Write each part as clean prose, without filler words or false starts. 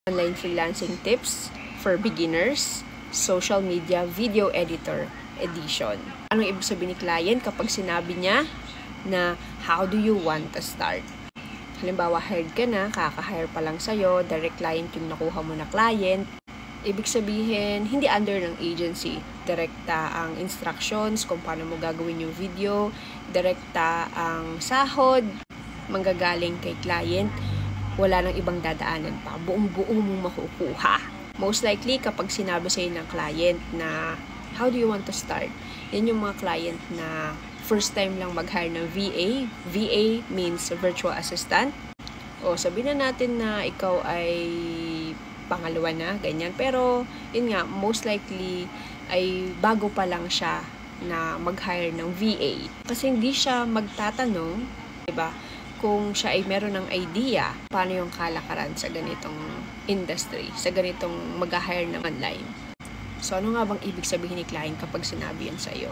Online freelancing tips for beginners, social media video editor edition. Anong ibig sabihin ni client kapag sinabi niya na how do you want to start? Halimbawa, hired ka na, kaka-hire pa lang sa'yo, direct client yung nakuha mo na client. Ibig sabihin, hindi under ng agency. Direkta ang instructions kung paano mo gagawin yung video, direkta ang sahod, manggagaling kay client. Wala nang ibang dadaanan pa. Buong-buo mong makukuha. Most likely, kapag sinabi sa'yo ng client na, how do you want to start? Yan yung mga client na first time lang mag-hire ng VA. VA means virtual assistant. O sabihin na natin na ikaw ay pangalawa na, ganyan. Pero, yun nga, most likely, ay bago pa lang siya na mag-hire ng VA. Kasi hindi siya magtatanong, diba? Kung siya ay meron ng idea paano yung kalakaran sa ganitong industry, sa ganitong mag-hire ng online. So, ano nga bang ibig sabihin ni client kapag sinabi yan sa'yo?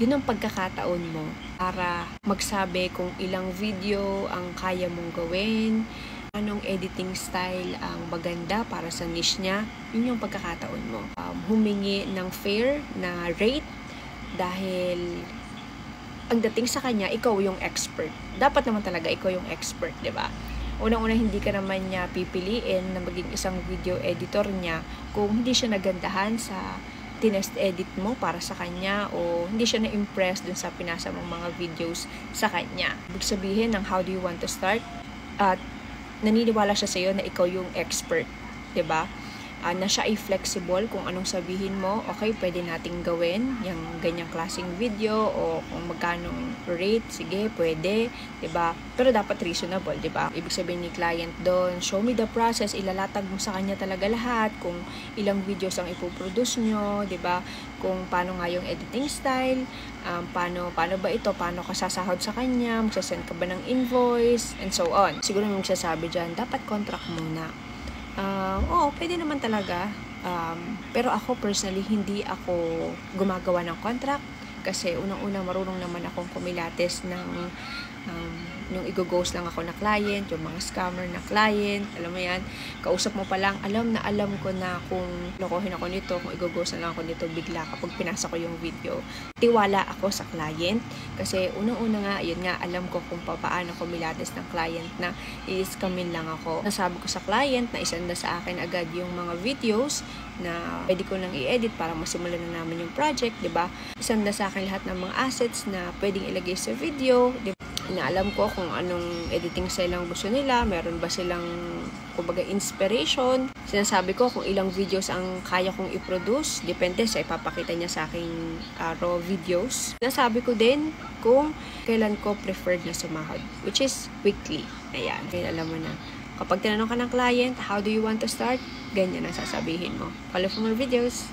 Yun ang pagkakataon mo para magsabi kung ilang video ang kaya mong gawin, anong editing style ang maganda para sa niche niya. Yun yung pagkakataon mo. Humingi ng fair na rate dahil ang dating sa kanya, ikaw yung expert. Dapat naman talaga ikaw yung expert, di ba? Unang-una, hindi ka naman niya pipiliin na maging isang video editor niya kung hindi siya nagandahan sa tinest edit mo para sa kanya o hindi siya na-impress dun sa pinasa mong mga videos sa kanya. Ibig sabihin ng how do you want to start? At naniniwala siya sa'yo na ikaw yung expert, di ba? Na siya ay flexible kung anong sabihin mo, okay, pwede nating gawin yung ganyang klaseng video o kung magkanong rate, sige, pwede, diba? Pero dapat reasonable, diba? Ibig sabihin ni client doon, show me the process, ilalatag mo sa kanya talaga lahat, kung ilang videos ang ipoproduce nyo, diba? Kung paano nga yung editing style, paano ba ito, paano ka sasahod sa kanya, magsasend ka ba ng invoice, and so on. Siguro may magsasabi dyan, dapat contract muna. Oo, pwede naman talaga. Pero ako personally, hindi ako gumagawa ng contract kasi unang-una marunong naman akong kumilates ng yung i-ghost lang ako na client, yung mga scammer na client, alam mo yan, kausap mo pa lang, alam ko na kung lokohin ako nito, kung i-ghost na lang ako nito bigla kapag pinasa ko yung video. Tiwala ako sa client kasi unang-una nga, yun nga, alam ko kung paano kumilates ng client na i-scamin lang ako. Nasabi ko sa client na isanda sa akin agad yung mga videos na pwede ko nang i-edit para masimulan na namin yung project, diba? Isanda sa akin lahat ng mga assets na pwedeng ilagay sa video, diba? Inaalam ko kung anong editing style ang gusto nila, meron ba silang kumbaga inspiration. Sinasabi ko kung ilang videos ang kaya kong i-produce, depende sa ipapakita niya sa aking raw videos. Sinasabi ko din kung kailan ko preferred na sumahod, which is weekly. Ayan, kaya alam mo na. Kapag tinanong ka ng client, how do you want to start? Ganyan ang sasabihin mo. Follow for more videos.